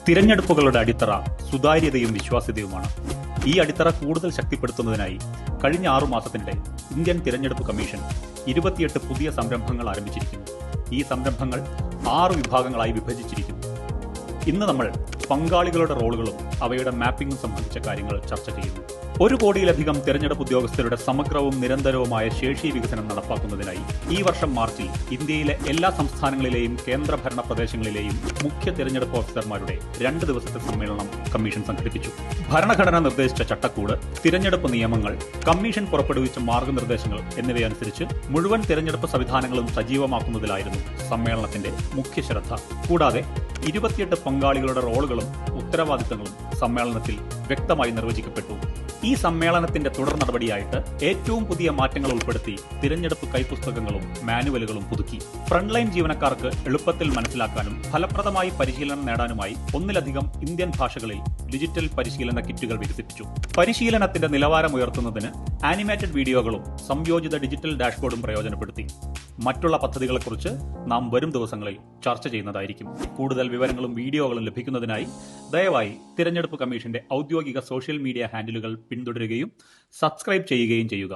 തിരഞ്ഞെടുപ്പുകളുടെ അടിത്തറ സുതാര്യതയും വിശ്വാസ്യതയുമാണ്. ഈ അടിത്തറ കൂടുതൽ ശക്തിപ്പെടുത്തുന്നതിനായി കഴിഞ്ഞ 6 മാസത്തിനിടെ ഇന്ത്യൻ തിരഞ്ഞെടുപ്പ് കമ്മീഷൻ 28 പുതിയ സംരംഭങ്ങൾ ആരംഭിച്ചിരിക്കുന്നു. ഈ സംരംഭങ്ങൾ 6 വിഭാഗങ്ങളായി വിഭജിച്ചിരിക്കുന്നു. ഇന്ന് നമ്മൾ പങ്കാളികളുടെ റോളുകളും അവയുടെ മാപ്പിംഗും സംബന്ധിച്ച കാര്യങ്ങൾ ചർച്ച ചെയ്യുന്നു. 1 കോടിയിലധികം തിരഞ്ഞെടുപ്പ് ഉദ്യോഗസ്ഥരുടെ സമഗ്രവും നിരന്തരവുമായ ശേഷി വികസനം നടപ്പാക്കുന്നതിനായി ഈ വർഷം മാർച്ചിൽ ഇന്ത്യയിലെ എല്ലാ സംസ്ഥാനങ്ങളിലെയും കേന്ദ്രഭരണ പ്രദേശങ്ങളിലെയും മുഖ്യ തിരഞ്ഞെടുപ്പ് ഓഫീസർമാരുടെ 2 ദിവസത്തെ സമ്മേളനം കമ്മീഷൻ സംഘടിപ്പിച്ചു. ഭരണഘടന നിർദ്ദേശിച്ച ചട്ടക്കൂട്, തിരഞ്ഞെടുപ്പ് നിയമങ്ങൾ, കമ്മീഷൻ പുറപ്പെടുവിച്ച മാർഗനിർദ്ദേശങ്ങൾ എന്നിവയനുസരിച്ച് മുഴുവൻ തിരഞ്ഞെടുപ്പ് സംവിധാനങ്ങളും സജീവമാക്കുന്നതിലായിരുന്നു സമ്മേളനത്തിന്റെ മുഖ്യ ശ്രദ്ധ. കൂടാതെ 28 പങ്കാളികളുടെ റോളുകളും ഉത്തരവാദിത്തങ്ങളും സമ്മേളനത്തിൽ വ്യക്തമായി നിർവചിക്കപ്പെട്ടു. ഈ സമ്മേളനത്തിന്റെ തുടർ നടപടിയായിട്ട് ഏറ്റവും പുതിയ മാറ്റങ്ങൾ ഉൾപ്പെടുത്തി തിരഞ്ഞെടുപ്പ് കൈപ്പുസ്തകങ്ങളും മാനുവലുകളും പുതുക്കി. ഫ്രണ്ട്ലൈൻ ജീവനക്കാർക്ക് എളുപ്പത്തിൽ മനസ്സിലാക്കാനും ഫലപ്രദമായി പരിശീലനം നേടാനുമായി 1-ലധികം ഇന്ത്യൻ ഭാഷകളിൽ ഡിജിറ്റൽ പരിശീലന കിറ്റുകൾ വികസിപ്പിച്ചു. പരിശീലനത്തിന്റെ നിലവാരം ഉയർത്തുന്നതിന് ആനിമേറ്റഡ് വീഡിയോകളും സംയോജിത ഡിജിറ്റൽ ഡാഷ്ബോർഡും പ്രയോജനപ്പെടുത്തി. മറ്റുള്ള പദ്ധതികളെക്കുറിച്ച് നാം വരും ദിവസങ്ങളിൽ ചർച്ച ചെയ്യുന്നതായിരിക്കും. കൂടുതൽ വിവരങ്ങളും വീഡിയോകളും ലഭിക്കുന്നതിനായി ദയവായി തിരഞ്ഞെടുപ്പ് കമ്മീഷന്റെ ഔദ്യോഗിക സോഷ്യൽ മീഡിയ ഹാൻഡിലുകൾ പിന്തുടരുകയും സബ്സ്ക്രൈബ് ചെയ്യുകയും ചെയ്യുക.